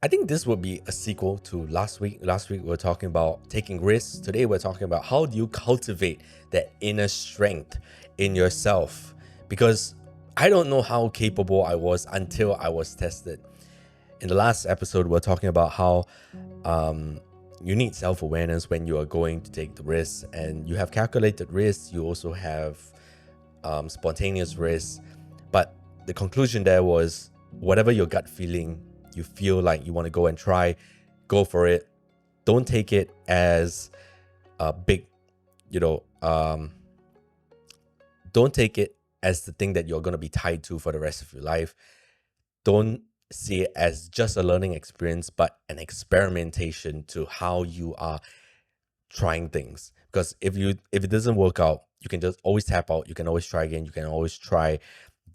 I think this would be a sequel to last week. Last week we were talking about taking risks. Today we're talking about how do you cultivate that inner strength in yourself. Because I don't know how capable I was until I was tested. In the last episode, we're talking about how you need self-awareness when you are going to take the risks, and you have calculated risks. You also have spontaneous risks. But the conclusion there was whatever your gut feeling, you feel like you want to go and try, go for it. Don't take it as a big, you know, don't take it as the thing that you're going to be tied to for the rest of your life. Don't see it as just a learning experience, but an experimentation to how you are trying things. Because if it doesn't work out, you can just always tap out. You can always try again. You can always try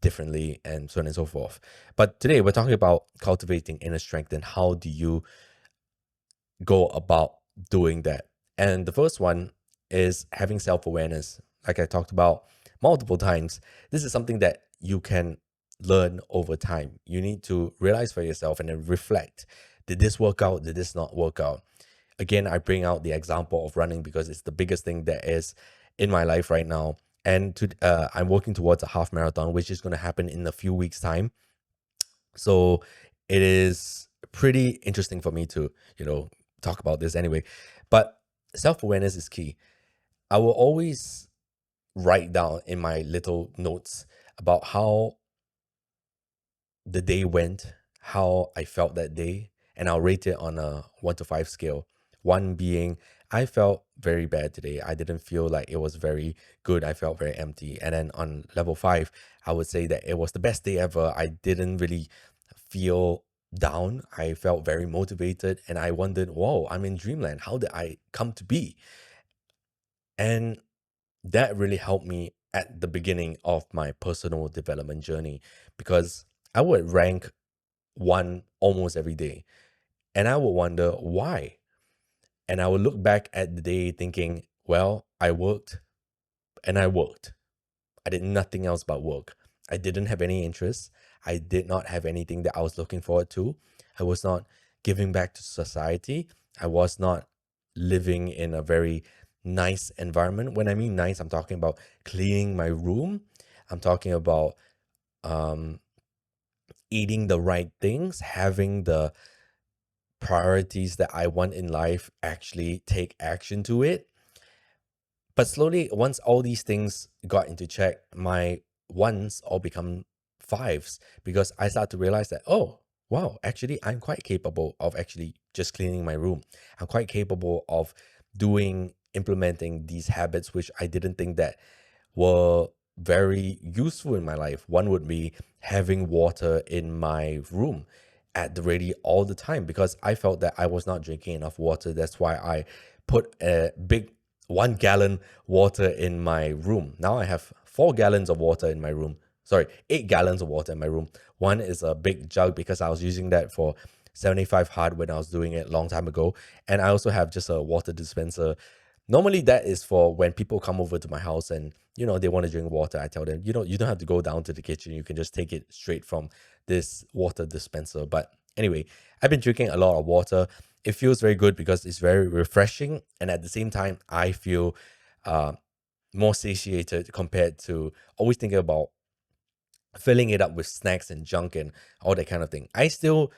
differently, and so on and so forth. But today we're talking about cultivating inner strength and how do you go about doing that. And the first one is having self-awareness. Like I talked about multiple times, this is something that you can learn over time. You need to realize for yourself and then reflect. Did this work out? Did this not work out? Again, I bring out the example of running because it's the biggest thing that is in my life right now. And I'm working towards a half marathon, which is going to happen in a few weeks' time. So it is pretty interesting for me to, talk about this anyway. But self-awareness is key. I will always write down in my little notes about how the day went, how I felt that day, and I'll rate it on a 1 to 5 scale. 1 being, I felt very bad today. I didn't feel like it was very good. I felt very empty. And then on level 5, I would say that it was the best day ever. I didn't really feel down. I felt very motivated, and I wondered, whoa, I'm in dreamland. How did I come to be? And that really helped me at the beginning of my personal development journey, because I would rank 1 almost every day. And I would wonder why. And I would look back at the day thinking, well, I worked and I worked. I did nothing else but work. I didn't have any interests. I did not have anything that I was looking forward to. I was not giving back to society. I was not living in a very nice environment. When I mean nice, I'm talking about cleaning my room. I'm talking about um, eating the right things, having the priorities that I want in life actually take action to it. But slowly, once all these things got into check, my ones all become fives, because I start to realize that, oh, wow, actually, I'm quite capable of actually just cleaning my room. I'm quite capable of implementing these habits, which I didn't think that were very useful in my life. One would be having water in my room at the ready all the time, because I felt that I was not drinking enough water. That's why I put a big 1 gallon water in my room. Now I have 4 gallons of water in my room. Sorry, 8 gallons of water in my room. One is a big jug because I was using that for 75 hard when I was doing it a long time ago. And I also have just a water dispenser. Normally that is for when people come over to my house and they want to drink water. I tell them, you don't have to go down to the kitchen. You can just take it straight from this water dispenser. But anyway, I've been drinking a lot of water. It feels very good because it's very refreshing, and at the same time I feel uh, more satiated compared to always thinking about filling it up with snacks and junk and all that kind of thing. I still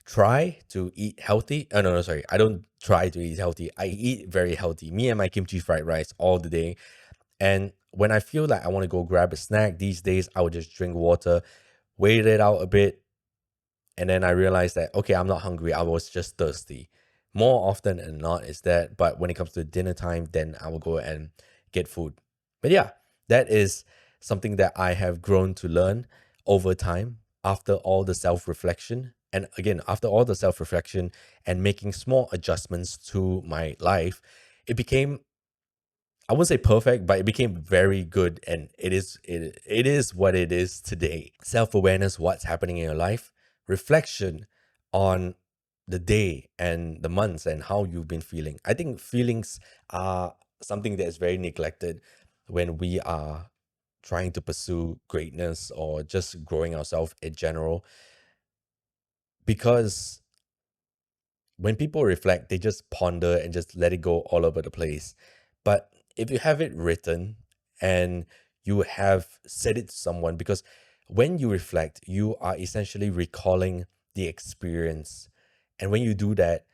try to eat healthy. Oh, no, sorry. I don't try to eat healthy. I eat very healthy. Me and my kimchi fried rice all the day. And when I feel like I want to go grab a snack these days, I would just drink water, wait it out a bit, and then I realized that, okay, I'm not hungry. I was just thirsty. More often than not is that, but when it comes to dinner time, then I will go and get food. But yeah, that is something that I have grown to learn over time after all the self reflection. And again, after all the self reflection and making small adjustments to my life, it became, I wouldn't say perfect, but it became very good, and it is what it is today. Self-awareness, what's happening in your life, reflection on the day and the months and how you've been feeling. I think feelings are something that is very neglected when we are trying to pursue greatness or just growing ourselves in general, because when people reflect, they just ponder and just let it go all over the place. But if you have it written and you have said it to someone, because when you reflect, you are essentially recalling the experience. And when you do that,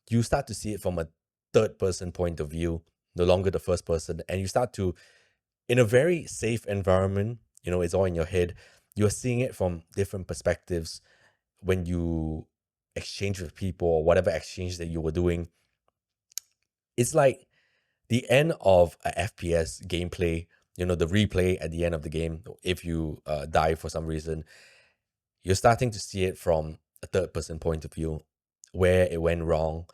you start to see it from a third person point of view, no longer the first person. And you start to, in a very safe environment, it's all in your head. You're seeing it from different perspectives when you exchange with people or whatever exchange that you were doing. It's like the end of a FPS gameplay, the replay at the end of the game. If you die for some reason, you're starting to see it from a third person point of view, where it went wrong.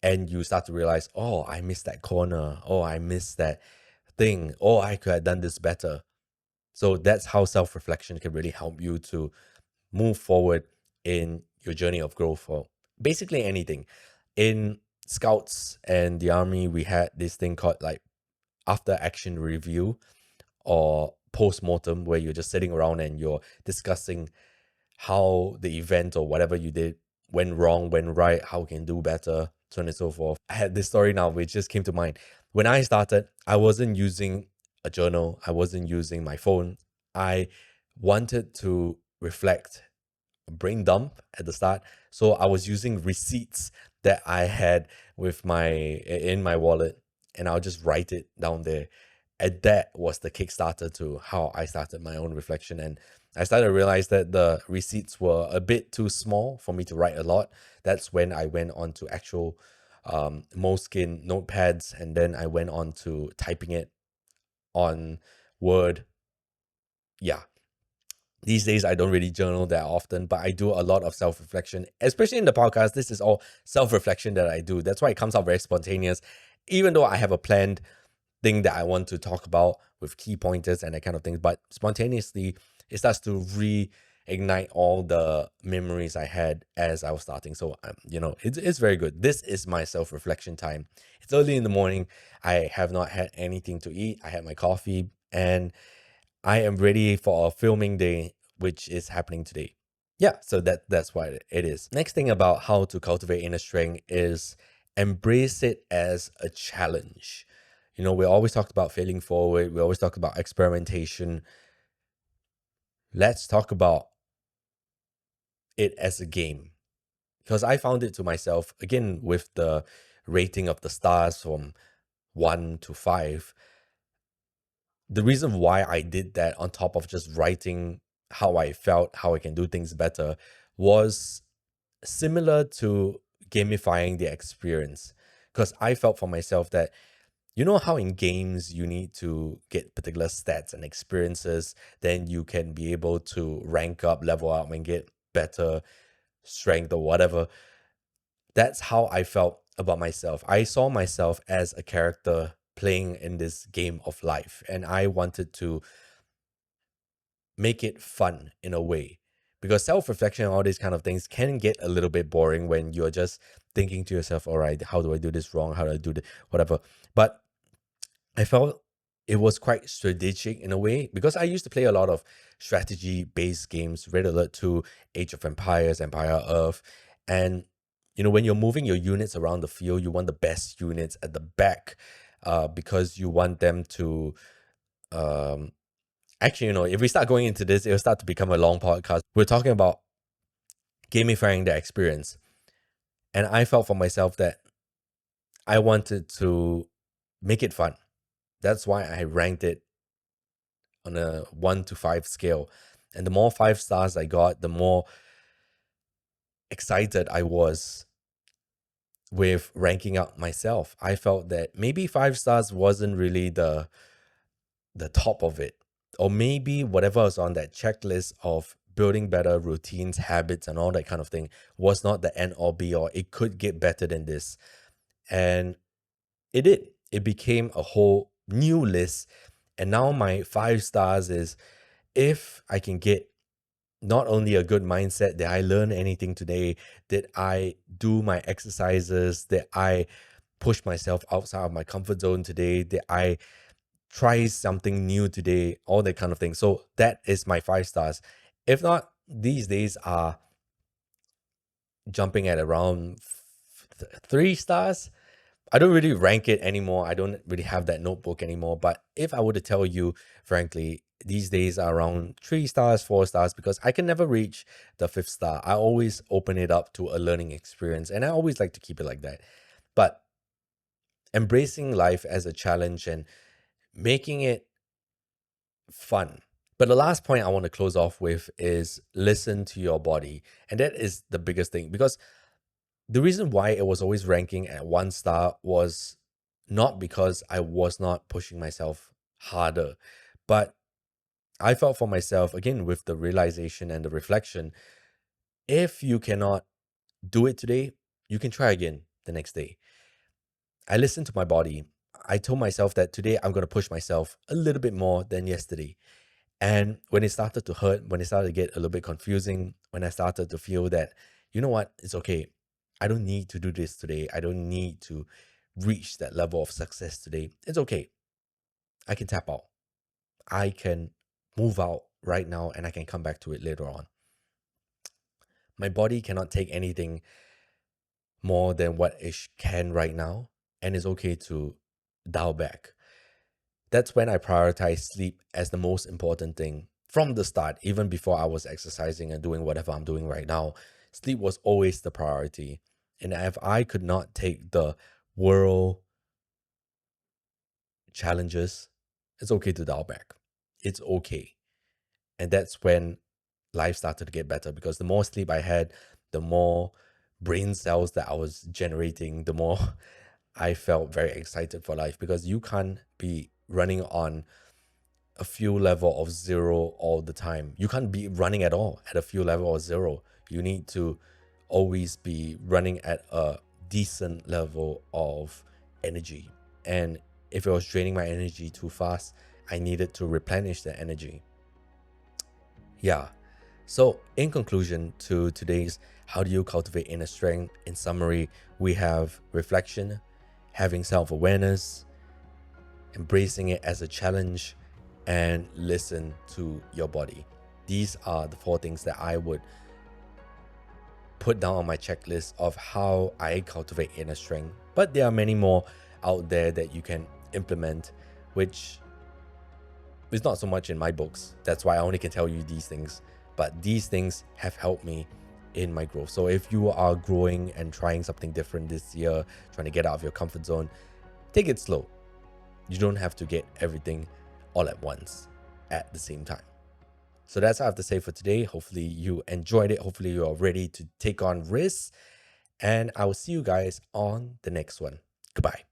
And you start to realize, oh, I missed that corner. Oh, I missed that thing. Oh, I could have done this better. So that's how self-reflection can really help you to move forward in your journey of growth for basically anything. In scouts and the army, we had this thing called like after action review or post-mortem, where you're just sitting around and you're discussing how the event or whatever you did went wrong, went right, how we can do better, so on and so forth. I had this story now which just came to mind. When I started, I wasn't using a journal, I wasn't using my phone. I wanted to reflect, brain dump at the start. So I was using receipts that I had with my in my wallet, and I'll just write it down there. And that was the Kickstarter to how I started my own reflection. And I started to realize that the receipts were a bit too small for me to write a lot. That's when I went on to actual Moleskine notepads, and then I went on to typing it on Word. Yeah, these days I don't really journal that often, but I do a lot of self-reflection, especially in the podcast. This is all self-reflection that I do. That's why it comes out very spontaneous, even though I have a planned thing that I want to talk about with key pointers and that kind of thing. But spontaneously, it starts to reignite all the memories I had as I was starting. So, it's very good. This is my self-reflection time. It's early in the morning. I have not had anything to eat. I had my coffee, and I am ready for a filming day, which is happening today. Yeah, so that's what it is. Next thing about how to cultivate inner strength is embrace it as a challenge. We always talked about failing forward. We always talk about experimentation. Let's talk about it as a game. Because I found it to myself, again, with the rating of the stars from 1 to 5. The reason why I did that, on top of just writing how I felt, how I can do things better, was similar to gamifying the experience. Because I felt for myself that, how in games you need to get particular stats and experiences, then you can be able to rank up, level up, and get better strength or whatever. That's how I felt about myself. I saw myself as a character playing in this game of life, and I wanted to make it fun in a way, because self-reflection and all these kind of things can get a little bit boring when you're just thinking to yourself, all right, how do I do this wrong, how do I do this, whatever. But I felt it was quite strategic in a way, because I used to play a lot of strategy based games, Red Alert 2, Age of Empires, Empire Earth. And when you're moving your units around the field, you want the best units at the back, because you want them to um actually, if we start going into this, it'll start to become a long podcast. We're talking about gamifying the experience. And I felt for myself that I wanted to make it fun. That's why I ranked it on a 1 to 5 scale. And the more 5 stars I got, the more excited I was with ranking up myself. I felt that maybe 5 stars wasn't really the top of it. Or maybe whatever was on that checklist of building better routines, habits, and all that kind of thing was not the end all be all. It could get better than this. And it did. It became a whole new list. And now my 5 stars is, if I can get not only a good mindset, did I learn anything today? Did I do my exercises? Did I push myself outside of my comfort zone today? Did I try something new today? All that kind of thing. So that is my 5 stars. If not, these days are jumping at around Three stars. I don't really rank it anymore. I don't really have that notebook anymore. But if I were to tell you, frankly, these days are around 3 stars, 4 stars, because I can never reach the fifth star. I always open it up to a learning experience, and I always like to keep it like that. But embracing life as a challenge and making it fun. But the last point I want to close off with is listen to your body. And that is the biggest thing, because the reason why it was always ranking at 1 star was not because I was not pushing myself harder, but I felt for myself, again, with the realization and the reflection, if you cannot do it today, you can try again the next day. I listened to my body. I told myself that today I'm going to push myself a little bit more than yesterday. And when it started to hurt, when it started to get a little bit confusing, when I started to feel that, you know what, it's okay. I don't need to do this today. I don't need to reach that level of success today. It's okay. I can tap out. I can move out right now and I can come back to it later on. My body cannot take anything more than what it can right now. And it's okay to dial back. That's when I prioritize sleep as the most important thing from the start, even before I was exercising and doing whatever I'm doing right now. Sleep was always the priority. And if I could not take the world challenges, it's okay to dial back. It's okay. And that's when life started to get better, because the more sleep I had, the more brain cells that I was generating, the more I felt very excited for life, because you can't be running on a fuel level of zero all the time. You can't be running at all at a fuel level of zero. You need to always be running at a decent level of energy. And if it was draining my energy too fast, I needed to replenish the energy. Yeah. So, in conclusion to today's How Do You Cultivate Inner Strength? In summary, we have reflection, having self awareness, embracing it as a challenge, and listen to your body. These are the 4 things that I would put down on my checklist of how I cultivate inner strength. But there are many more out there that you can implement, which is not so much in my books. That's why I only can tell you these things. But these things have helped me in my growth. So if you are growing and trying something different this year, trying to get out of your comfort zone, take it slow. You don't have to get everything all at once at the same time. So that's all I have to say for today. Hopefully you enjoyed it. Hopefully you are ready to take on risks. And I will see you guys on the next one. Goodbye.